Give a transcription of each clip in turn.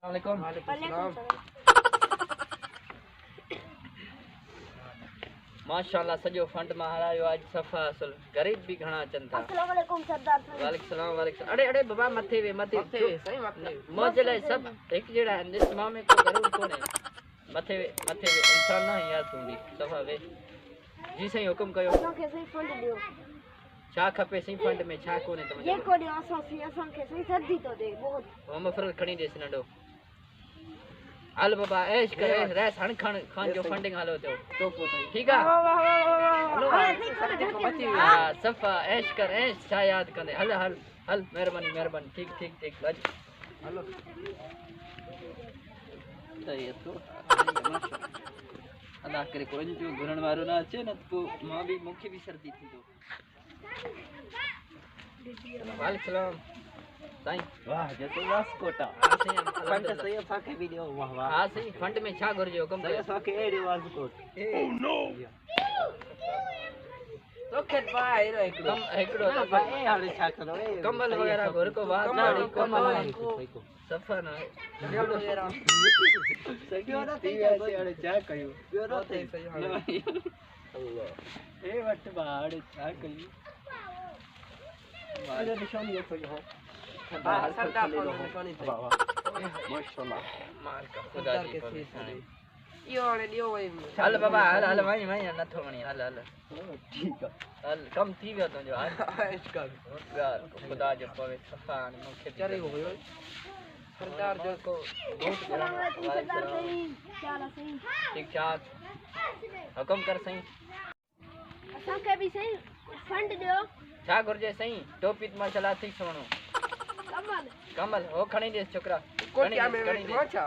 वालेकुम माशाल्लाह सजो फंड में हरायो आज सफा असल गरीब भी घणा अचन था। अस्सलाम वालेकुम सरदार साहब। वालेकुम सलाम वालेकुम। अरे अरे बाबा मथे वे सही मौज लाए सब एक जेड़ा है जिस मां में को करूं कोने मथे वे इंसान ना यार तू भी सफा वे जी सही हुक्म कयो असां के सही फंड दियो छा खपे सही फंड में छा कोने तुम ये को दियो असां के सही सर्दी तो दे बहुत हम फरल खणी देस नडो हल बाबा ऐश कर रेस हण खान जो फंडिंग हालो तो ठीक है हेलो हां सफा ऐश कर ऐश छा याद कंदे हल हल हल मेहरबानी ठीक ठीक ठीक हेलो सही है तो अदा करे कोई जो घुरण वारो ना अचे न तो मां भी मुखे भी सर्दी थी तो वालेकुम सलाम साईं वाह जैसे वास्कोटा फंड सही फाके वीडियो वाह वाह हां सही फंड में छा गुरजे हुकम सही फाके एडी वास्कोट ओह नो तो खेत भाई रो एकड़ो तो ए हाले छा करो ए कमल वगैरह घर को बात गाड़ी कमल सफा ना एडो वगैरह सगियो ना थी ऐसे अड़े छा कयो पियो ना थे अल्लाह ए वट बाड़ छा कयो मारे निशान ये कोई हो सरदार को निशानी थे माशाल्लाह मार का खुदा के से यो ने दियो वही हल बाबा हल भाई न थो मणी हल ठीक है हल कम थी वियो तो जो इसका यार खुदा जो पवे सफान मुखे चरे हो गयो सरदार जो को बहुत सरदार सही चाला सही ठीक ठाक हुक्म कर सही असां के भी सही फंड दियो छा गुरजे सही टोपी माशाल्लाह थी सोनो कमल ओ खणी दे छोकरा कोटिया में मोचा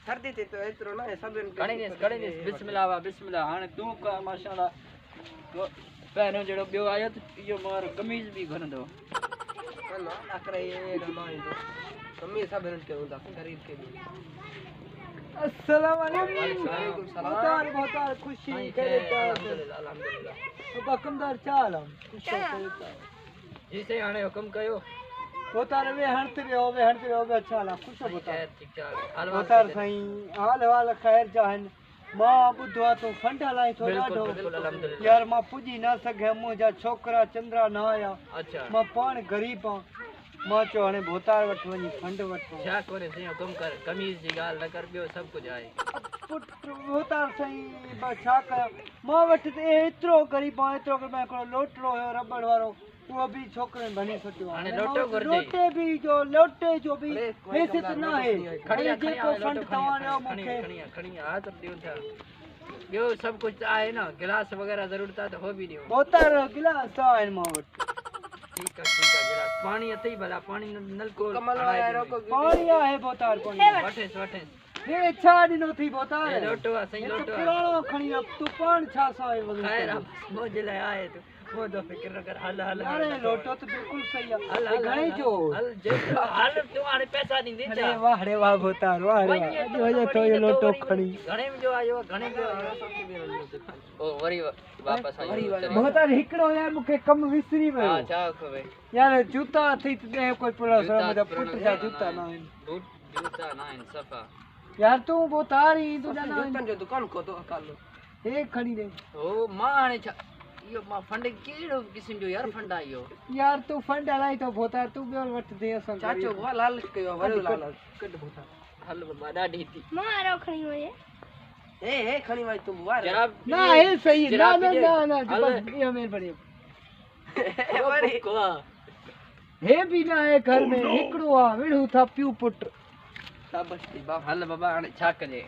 सर्दी थी तो एतरो ना सब खणी दे बिस्मिल्लाह हाने तू का माशाल्लाह तो पहनो जेड़ो बियो आयो तो यो मार कमीज भी घनदो ना अकरे ये गमाई तो कमीज सब रन के होता गरीब के भी अस्सलाम वालेकुम सलाम बहुत खुशी करे अल्हम्दुलिल्लाह हुकमदार चालम खुश होता जी से आने हुक्म कयो होतार वे हणते वे अच्छा ला खुश होता ठीक है होतार सही हाल खैर जाहन मां बुधवा तो फंड हलाई तो डाढो यार मां पुजी ना सके मुजा छोकरा चंद्रा ना आया अच्छा मां पान गरीब मां चो हने भोतार वठ वनी फंड वठ छा कोने से हुक्म कर कमीज जी गाल न कर बियो सब कुछ आए पुट भोतार सही बा छा कर मां वठ ते एतरो गरीब एतरो के मैं को लोटलो है रबड़ वारो वो भी छोकरे बनी सटियो हाने लोटे भी जो भी वैसे तो ना है खड़ी को फंड तवाने मुखे खड़ी हाथ दियो था यो सब कुछ आए ना गिलास वगैरह जरूरत है तो हो भी दियो बोतर गिलास तो है मावट ठीक है गिलास पानी अतई भला पानी नल को कमल वाला को पानी है बोतर पानी वठे ये छा दिनो थी बोतर लोटो सही लोटो पुरानो खणी अब तू पान छा साए खैर मोज ले आए तो वो तो फिक्र न कर हल अरे लोटो तो बिल्कुल सही है हल घणे जो हल तुम्हारे पैसा नहीं दे अरे वाह बोतार वाह रे तो ये लोटो खणी घणे में जो आयो घणे जो ओ वरी वापस आयो बोतार हिकड़ो यार मुके कम विसरी वयो हां छा खवे यार जूता थी दे कोई पुरो सर मुजा पुट जा जूता ना जूता ना इन सफा यार तू बोतार ही तू जाना जूतन जो दुकान को तो कालो एक खणी दे ओ माने यो मा फंड केड़ो किस्म जो यार फंड आयो यार तू फंड हलाई तो भोतार तू बेल वठ दे असन चाचो वा लालच कयो वरो लालच कट भोतार हल बाबा डाडी थी मारो खणी होए ए खणी वाई तू वार ना ये सही ना बस ये मेरे बड़ी वरी को हे भी ना है घर में हिकड़ो आ विड़ू था प्यू पुट शाबाश बाबा हल बाबा छा कजे